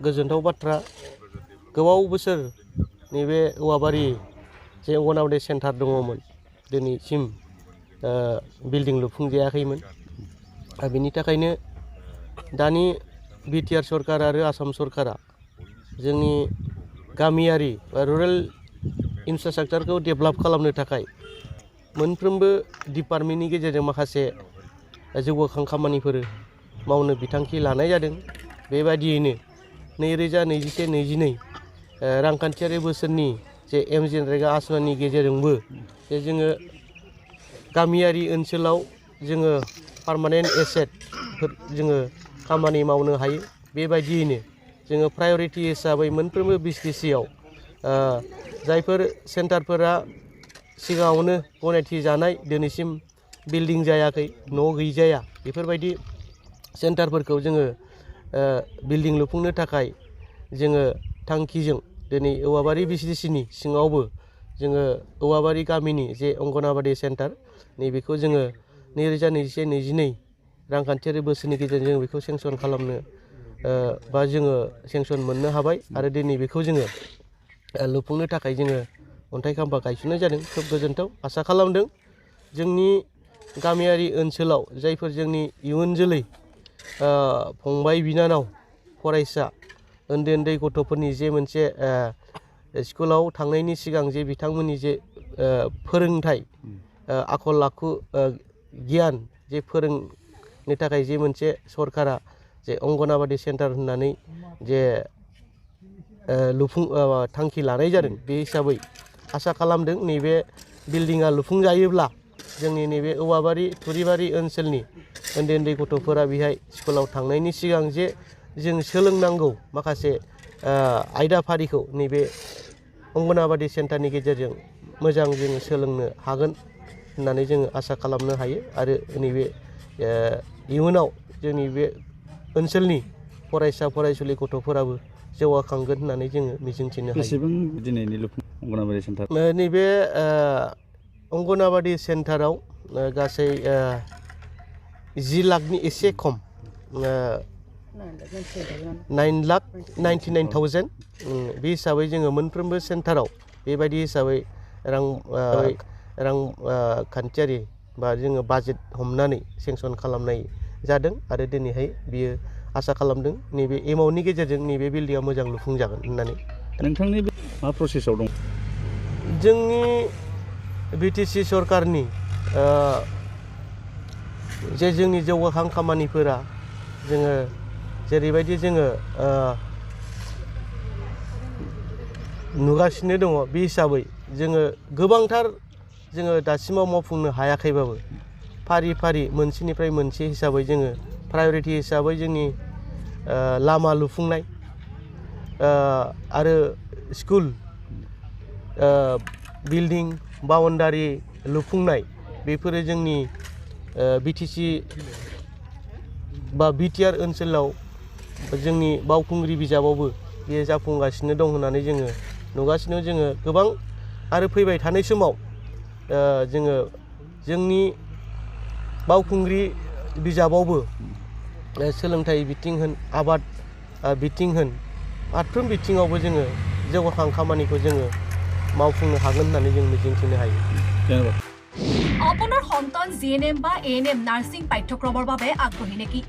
गोजोनथाव बाथ्रा गोबाव बोसोर नैबे औवाबारि जे अंगनाबादि सेन्टार दङमोन दिनैसिम बिल्डिं लुफुंजायाखैमोन बिनि थाखायनो दानि बिटिआर सरकार आरो आसाम सरकारा जोंनि गामियारि बा रुरेल इनफ्रास्ट्राक्चारखौ डेभेलप खालामनो थाखाय मोनफ्रोमबो डिपार्टमेन्टनि गेजेरजों माखासे जौगाखां खामानिफोर मावनो बिथांखि लानाय जादों। बेबायदियैनो 2021-22 रांखान्थियारि बोसोरनि जे एमजिएनरेगा आसनिनि गेजेरजोंबो जे जोङो गामियारि ओनसोलाव जोङो पार्मानेन्ट एसेटफोर जोङो खामानि मावनो हायो। बेबायदियैनो जोङो प्रायरिटि हिसाबै मोनफ्रोमबो बिटिसिआव जायफोर सेन्टारफोरा सिगाङावनो गनायथि जानाय दिनैसिम बिल्डिं जायाखै न' गैजाया बेफोरबायदि सेन्टारफोरखौ जोङो बिल्डिं लुफुंनो थाखाय जोङो थांखिजों दिनै औवाबारि बिटिसिनि सिङावबो जोङो औवाबारि गामिनि जे अंगनाबादि सेन्टार नैबेखौ जोङो 2021-22 रांखान्थियारि बोसोरनि गेजेरजों जों बेखौ सेंसन खालामनो बा जोङो सेंसन मोननो हाबाय आरो दिनै बेखौ जोङो लुफुंनो थाखाय जोङो अन्थाइ खाम्फा गायसननाय जादों। खोब गोजोनथाव आसा खालामदों जोंनि गामियारि ओनसोलाव जायफोर जोंनि इयुन जोलै फंबाय बिनानाव फरायसा उन्दै उन्दै गथ'फोरनि जे मोनसे स्कुलाव थांनायनि सिगां जे बिथांमोननि जे फोरोंथाइ आखल आखु गियान जे फोरोंनो थाखाय जे मोनसे सरकारा जे अंगनाबादि सेन्टार होननानै जे थांखि लानाय जादों बे हिसाबै आसा खालामदों नैबे बिल्डिङा लुफुंजायोब्ला जोंनि नैबे औवाबारि थुरिबारि ओनसोलनि उन्दै उन्दै गथ'फोरा बेहाय स्कुलाव थांनायनि सिगां जे जों सोलोंनांगौ माखासे आयदाफारिखौ नैबे अंगनाबादि सेन्टारनि गेजेरजों मोजां जोङो सोलोंनो हागोन होननानै जोङो आसा खालामनो हायो आरो नैबे इयुनाव जोंनि बे ओनसोलनि फरायसा फरायसुलि गथ'फोराबो जौगाखांगोन होननानै जोङो मिजिंथिनो हायो। बेसेबां दिनैनि अंगनाबादि सेन्टार नैबे अंगनाबादि सेन्टाराव गासै 10 लाखनि एसे खम 9,99,000 बे हिसाबै जोङो मोनफ्रोमबो सेन्टाराव बेबायदि हिसाबै रांखान्थियारि बा जोङो बाजेट हमनानै सेंसन खालामनाय जादों आरो दिनैहाय बियो आसा खालामदों नैबे एमाउन्टनि गेजेरजों नैबे बिल्डिङा मोजां लुफुंजागोन होननानै। नोंथांनि मा प्रसेसआव दं? जोंनि बिटिसि सरकारनि जे जोंनि जौगाखां खामानिफोरा जोङो जेरैबायदि जोङो नुगासिनो दङ बे हिसाबै जोङो गोबांथार जोङो दासिमाव मावफुंनो हायाखैबाबो फारि फारि मोनसेनिफ्राय मोनसे हिसाबै जोङो प्रायरिटि हिसाबै जोंनि लामा लुफुंनाय आरो स्कुल बिल्डिं बाउन्डारि लुफुंनाय बेफोरो जोंनि बिटिसि बा बिटिआर ओनसोलाव जोंनि बावखुंग्रि बिजाबावबो बेयो जाफुंगासिनो दं होननानै जोङो नुगासिनो जोङो गोबां आरो फैबाय थानाय समाव जोङो जोंनि बावखुंग्रि बिजाबावबो सोलोंथाइ बिथिं होन आबाद बिथिं होन फारफ्रोम बिथिङावबो जोङो जौगाखां खामानिखौ जोङो मावफुंनो हागोन होननानै जों मिजिंथिनो हायो। আপোনাৰ সন্তান জিএনএম বা এএনএম নাৰ্ছিং পাঠ্যক্ৰমৰ বাবে আগ্ৰহী নেকি?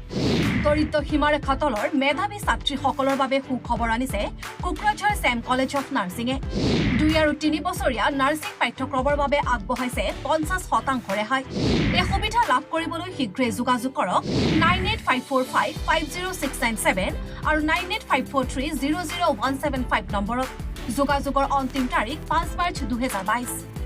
দৰিদ্ৰ সীমাৰেখা তলৰ মেধাৱী ছাত্ৰীসকলৰ বাবে সুখবৰ আনিছে কোকৰাঝাৰ ছেম কলেজ অফ নাৰ্ছিঙে 2 আৰু 3 বছৰীয়া নাৰ্ছিং পাঠ্যক্ৰমৰ বাবে আগবঢ়াইছে 50% ৰেহাই। এই সুবিধা লাভ কৰিবলৈ শীঘ্ৰেই যোগাযোগ কৰক 9854550697 আৰু 9854300175 নম্বৰত। যোগাযোগৰ অন্তিম তাৰিখ 5 মাৰ্চ 2022।